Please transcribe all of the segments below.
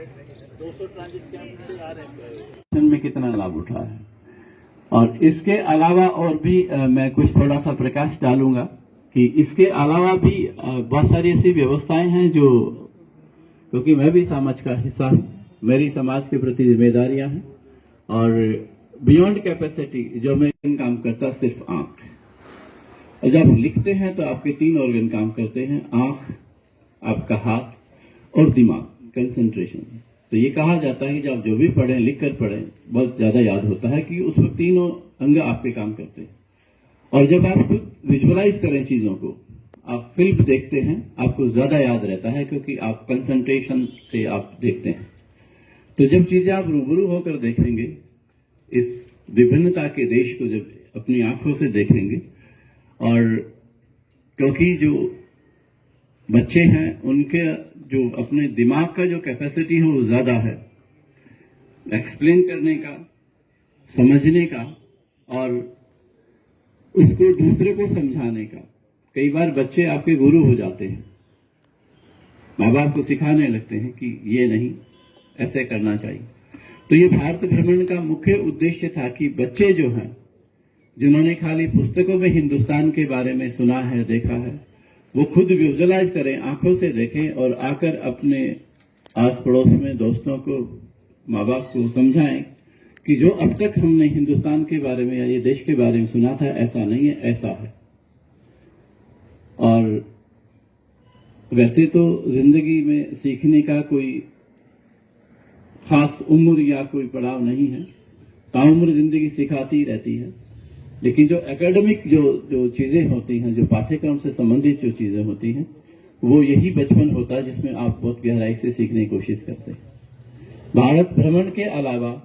200 transit आ रहे हैं में कितना लाभ उठा है। और इसके अलावा और भी मैं कुछ थोड़ा सा प्रकाश डालूंगा कि इसके अलावा भी बहुत सारी ऐसी व्यवस्थाएं हैं जो, क्योंकि मैं भी समाज का हिस्सा हूं, मेरी समाज के प्रति जिम्मेदारियां हैं। और बियॉन्ड कैपेसिटी जो मैं काम करता सिर्फ आंख, और जब लिखते हैं तो आपके 3 ऑर्गन काम करते हैं, आंख, आपका हाथ और दिमाग, कंसंट्रेशन। तो ये कहा जाता है कि जब जो भी पढ़ें, लिख कर पढ़ें, बहुत ज्यादा याद होता है कि उस वक्त तीनों अंग आपके काम करते हैं। और जब आप खुद विजुअलाइज करें चीजों को, आप फिल्म देखते हैं, आपको ज्यादा याद रहता है क्योंकि आप कंसंट्रेशन से आप देखते हैं। तो जब चीजें आप रूबरू होकर देखेंगे, इस विभिन्नता के देश को जब अपनी आंखों से देखेंगे, और क्योंकि जो बच्चे हैं उनके जो अपने दिमाग का जो कैपेसिटी है वो ज्यादा है एक्सप्लेन करने का, समझने का और उसको दूसरे को समझाने का। कई बार बच्चे आपके गुरु हो जाते हैं, माँ बाप को सिखाने लगते हैं कि ये नहीं, ऐसे करना चाहिए। तो ये भारत भ्रमण का मुख्य उद्देश्य था कि बच्चे जो हैं, जिन्होंने खाली पुस्तकों में हिंदुस्तान के बारे में सुना है, देखा है, वो खुद विजुअलाइज करें, आंखों से देखें और आकर अपने आस पड़ोस में दोस्तों को, माँ बाप को समझाएं कि जो अब तक हमने हिंदुस्तान के बारे में या ये देश के बारे में सुना था, ऐसा नहीं है, ऐसा है। और वैसे तो जिंदगी में सीखने का कोई खास उम्र या कोई पड़ाव नहीं है, ताउम्र जिंदगी सिखाती रहती है। लेकिन जो एकेडमिक जो चीजें होती हैं, जो पाठ्यक्रम से संबंधित जो चीजें होती हैं, वो यही बचपन होता है जिसमें आप बहुत गहराई से सीखने की कोशिश करते हैं। भारत भ्रमण के अलावा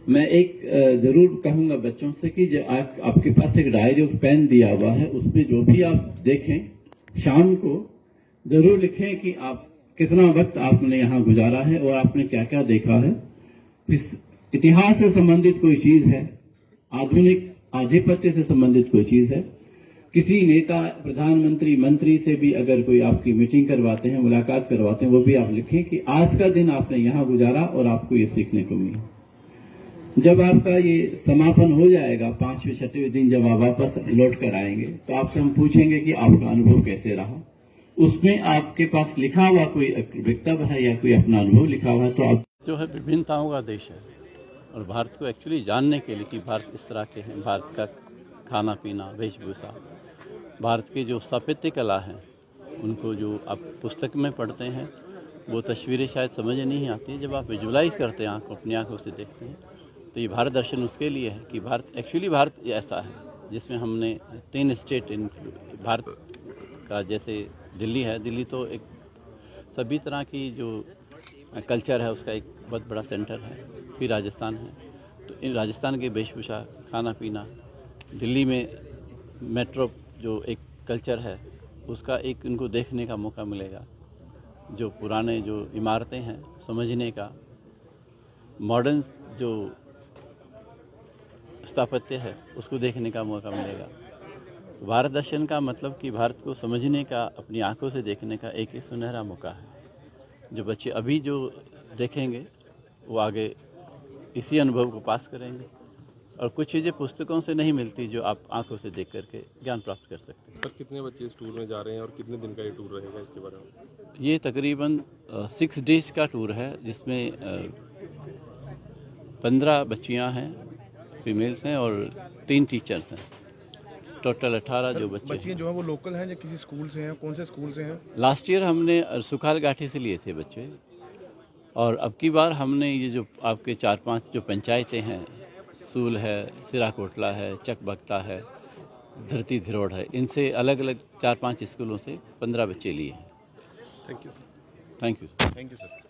मैं एक जरूर कहूंगा बच्चों से कि जो आपके पास एक डायरी और पेन दिया हुआ है, उसमें जो भी आप देखें, शाम को जरूर लिखें कि आप कितना वक्त आपने यहाँ गुजारा है और आपने क्या क्या देखा है। इस इतिहास से संबंधित कोई चीज है, आधुनिक आधिपत्य से संबंधित कोई चीज है, किसी नेता, प्रधानमंत्री, मंत्री से भी अगर कोई आपकी मीटिंग करवाते हैं, मुलाकात करवाते हैं, वो भी आप लिखें कि आज का दिन आपने यहाँ गुजारा और आपको ये सीखने को मिला। जब आपका ये समापन हो जाएगा, 5वें 6वें दिन जब आप वापस लौट कर आएंगे, तो आपसे हम पूछेंगे कि आपका अनुभव कैसे रहा। उसमें आपके पास लिखा हुआ कोई वक्तव्य है या कोई अपना अनुभव लिखा हुआ है, तो आप जो है विभिन्नताओं का देश है, और भारत को एक्चुअली जानने के लिए कि भारत इस तरह के हैं, भारत का खाना पीना, वेशभूषा, भारत की जो स्थापत्य कला है, उनको जो आप पुस्तक में पढ़ते हैं वो तस्वीरें शायद समझ नहीं आती। जब आप विजुअलाइज करते हैं, अपनी आंखों से देखते हैं, तो ये भारत दर्शन उसके लिए है कि भारत ऐसा है जिसमें हमने 3 स्टेट भारत का, जैसे दिल्ली है, दिल्ली तो एक सभी तरह की जो कल्चर है उसका एक बहुत बड़ा सेंटर है। फिर राजस्थान है, तो इन राजस्थान के वेशभूषा, खाना पीना, दिल्ली में मेट्रो जो एक कल्चर है उसका एक इनको देखने का मौका मिलेगा। जो पुराने जो इमारतें हैं समझने का, मॉडर्न जो स्थापत्य है उसको देखने का मौका मिलेगा। भारत दर्शन का मतलब कि भारत को समझने का, अपनी आंखों से देखने का एक सुनहरा मौका है। जो बच्चे अभी जो देखेंगे वो आगे इसी अनुभव को पास करेंगे, और कुछ चीज़ें पुस्तकों से नहीं मिलती जो आप आंखों से देख करके ज्ञान प्राप्त कर सकते हैं। सर, कितने बच्चे इस टूर में जा रहे हैं और कितने दिन का ये टूर रहेगा, इसके बारे में? ये तकरीबन 6 डेज़ का टूर है, जिसमें 15 बच्चियां हैं, फीमेल्स हैं, और 3 टीचर्स हैं। टोटल 18 जो बच्चे जो है वो लोकल हैं या किसी स्कूल से हैं? कौन से स्कूल से हैं? लास्ट ईयर हमने सुखाल घाटी से लिए थे बच्चे, और अब की बार हमने ये जो आपके 4-5 जो पंचायतें हैं, सूल है, सिराकोटला है, चकबख्ता है, धरती धिरोड़ है, इनसे अलग अलग 4-5 स्कूलों से 15 बच्चे लिए हैं। Thank you. Thank you thank you sir.